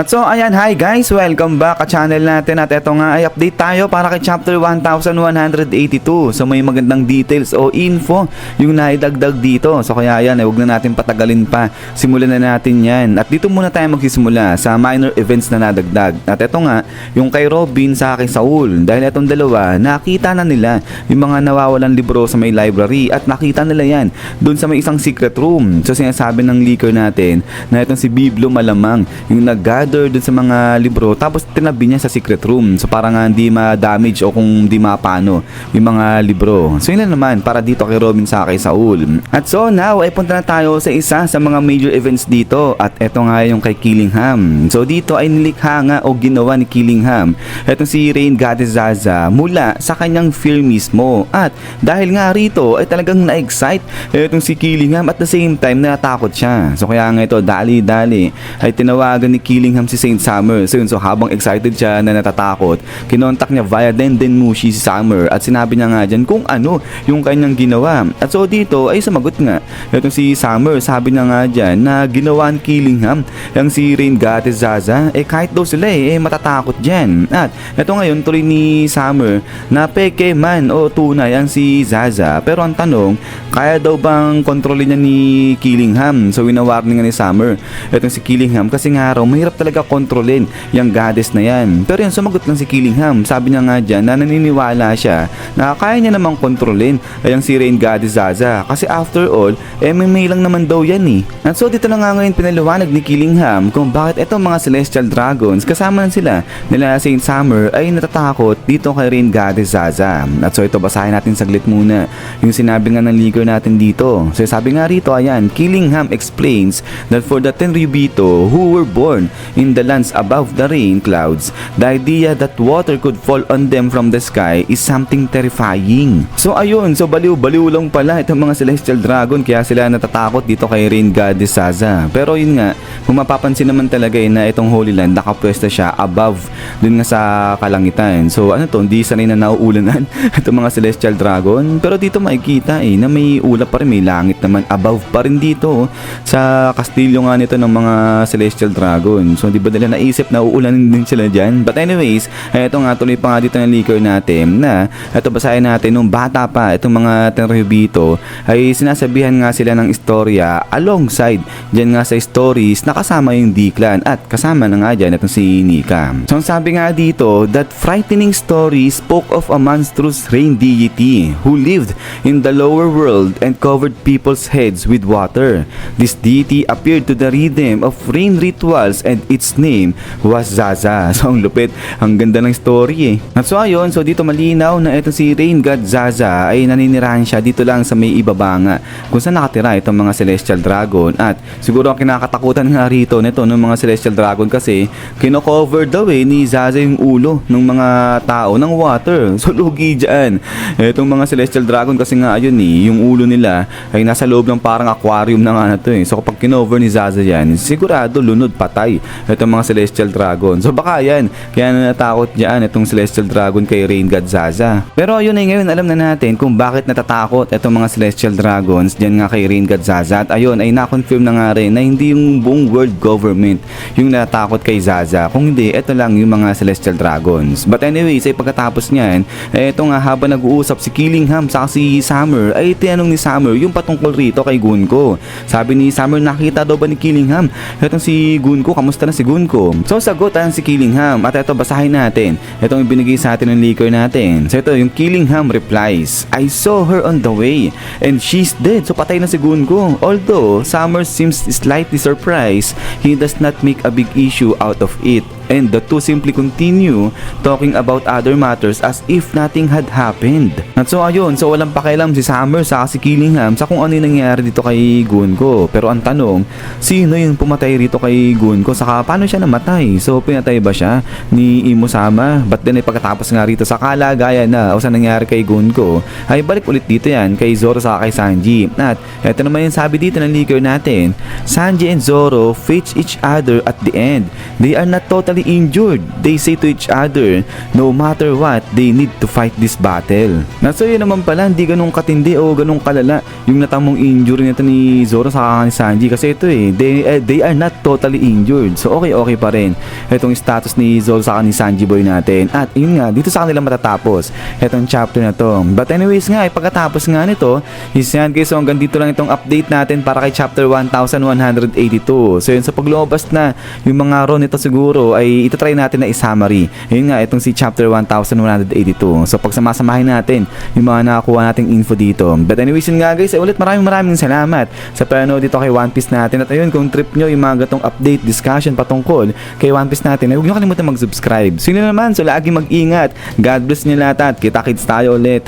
At so ayan, hi guys, welcome back sa channel natin at eto nga ay update tayo para kay chapter 1182. So may magandang details o info yung naidagdag dito. So kaya ayan, huwag na natin patagalin pa. Simulan na natin yan. At dito muna tayo magsisimula sa minor events na nadagdag. At eto nga, yung kay Robin sa kay Saul. Dahil etong dalawa, nakita na nila yung mga nawawalan libro sa may library at nakita nila yan dun sa may isang secret room. So sinasabi ng leaker natin na etong si Biblo malamang yung nag-gather dun sa mga libro tapos tinabi niya sa secret room. So para nga hindi ma-damage o kung hindi mapano yung mga libro. So yun na naman para dito kay Robin sa kay Saul. At so now ay punta na tayo sa isa sa mga major events dito at eto nga yung kay Killingham. So dito ay nilikha nga o ginawa ni Killingham etong si Rain Goddess Zaza mula sa kanyang fear mismo. At dahil nga rito ay talagang na-excite etong si Killingham at the same time natakot siya. So kaya nga ito dali-dali ay tinawagan ni Killingham si Saint Summer. So habang excited siya na natatakot, kinontak niya via Dendenmushi si Summer at sinabi niya nga dyan kung ano yung kanyang ginawa. At so dito ay sumagot nga itong si Summer, sabi niya nga dyan na ginawa ni Killingham yung si Rain Goddess Zaza kahit daw sila matatakot dyan. At ito ngayon tuloy ni Summer na peke man o tunay ang si Zaza, pero ang tanong, kaya daw bang kontrolin niya ni Killingham? So winawarning nga ni Summer itong si Killingham kasi nga raw mahirap talaga kontrolin yung goddess na yan. Pero yan, sumagot lang si Killingham. Sabi niya nga dyan na naniniwala siya na kaya niya namang kontrolin yung si Rain Goddess Zaza. Kasi after all, MMA lang naman daw yan At so dito na nga ngayon pinaliwanag ni Killingham kung bakit itong mga Celestial Dragons kasama na sila nila Saint Summer ay natatakot dito kay Rain Goddess Zaza. At so ito basahin natin saglit muna yung sinabi nga ng leaker natin dito. So sabi nga rito, ayan, Killingham explains that for the Tenryubito who were born in the lands above the rain clouds, the idea that water could fall on them from the sky is something terrifying. So ayun, so baliw-baliw lang pala itong mga Celestial Dragon kaya sila natatakot dito kay Rain Goddess Zaza. Pero yun nga, kung mapapansin naman talaga na itong Holy Land nakapwesto siya above dun nga sa kalangitan. So ano to, hindi sanay na nauulanan itong mga Celestial Dragon. Pero dito makikita na may ulap pa rin, may langit naman above pa rin dito sa kastilyo nga nito ng mga Celestial Dragon. So di ba nila naisip na uulanin din sila dyan? But anyways, ito nga tuloy pa nga dito ng leaker natin na ito basahin natin nung bata pa itong mga Tenryubito ay sinasabihan nga sila ng istorya alongside dyan nga sa stories na kasama yung D-Clan at kasama na nga dyan itong si Nika. So sabi nga dito, that frightening story spoke of a monstrous rain deity who lived in the lower world and covered people's heads with water. This deity appeared to the rhythm of rain rituals and its name was Zaza. So ang lupit, ang ganda ng story At so ayun, so dito malinaw na ito si Rain God Zaza ay naninirahan siya dito lang sa may ibaba nga kung saan nakatira itong mga Celestial Dragon. At siguro ang kinakatakutan nga rito nito ng mga Celestial Dragon kasi kino-cover daw ni Zaza yung ulo ng mga tao ng water. So lugi dyan itong mga Celestial Dragon kasi nga ayun yung ulo nila ay nasa loob ng parang aquarium na nga na to So kapag kinover ni Zaza yan, sigurado lunod patay itong mga Celestial Dragon. So baka yan, kaya natakot dyan itong Celestial Dragon kay Rain God Zaza. Pero ayun ngayon alam na natin kung bakit natatakot itong mga Celestial Dragons dyan nga kay Rain God Zaza. At ayun ay na-confirm na nga rin na hindi yung buong world government yung natatakot kay Zaza. Kung hindi, ito lang yung mga Celestial Dragons. But anyways, ay pagkatapos niyan, ito nga habang nag-uusap si Killingham sa si Summer, ay tinanong ni Summer yung patungkol rito kay Gunko. Sabi ni Summer, nakita daw ba ni Killingham itong si Gunko? Kamusta na si Gunko? So sagot si Killingham at ito basahin natin. Itong ibinigay sa atin ng leaker natin. So ito yung Killingham replies, I saw her on the way and she's dead. So patay na si Gunko. Although Summer seems slightly surprised, he does not make a big issue out of it. And the two simply continue talking about other matters as if nothing had happened. At so ayun, so walang pakialam si Summer sa si Killingham sa kung ano yung nangyari dito kay Gunko. Pero ang tanong, sino yung pumatay rito kay Gunko? Saka paano siya namatay? So pinatay ba siya ni Imo-sama? But then pagkatapos nga rito sa kalagayan na o sa nangyari kay Gunko, ay balik ulit dito yan kay Zoro sa kay Sanji. At eto naman yung sabi dito ng leaker natin, Sanji and Zoro face each other at the end. They are not totally injured. They say to each other, no matter what, they need to fight this battle. So yun naman pala, hindi ganun katindi o ganun kalala yung natamong injury nito ni Zoro sa ni Sanji kasi ito they are not totally injured. So okay pa rin itong status ni Zol sa ni Sanji Boy natin. At yun nga, dito sa kanila matatapos itong chapter na to. But anyways nga, pagkatapos nga nito, is yan guys, so hanggang dito lang itong update natin para kay chapter 1182. So yun, sa paglubas na yung mga ron nito siguro ay itatry natin na i-summary. Yun nga, itong si chapter 1182. So pagsamasamahin natin yung mga nakakuha nating info dito. But anyways yun nga guys, ulit maraming salamat sa panonood dito kay One Piece natin. At ayun, kung trip nyo yung mga gatong update, discussion patungkol kay One Piece natin, ay huwag nyo kalimutan mag-subscribe. So yun na naman, so lagi mag-ingat. God bless nyo lahat at kita-kits tayo ulit.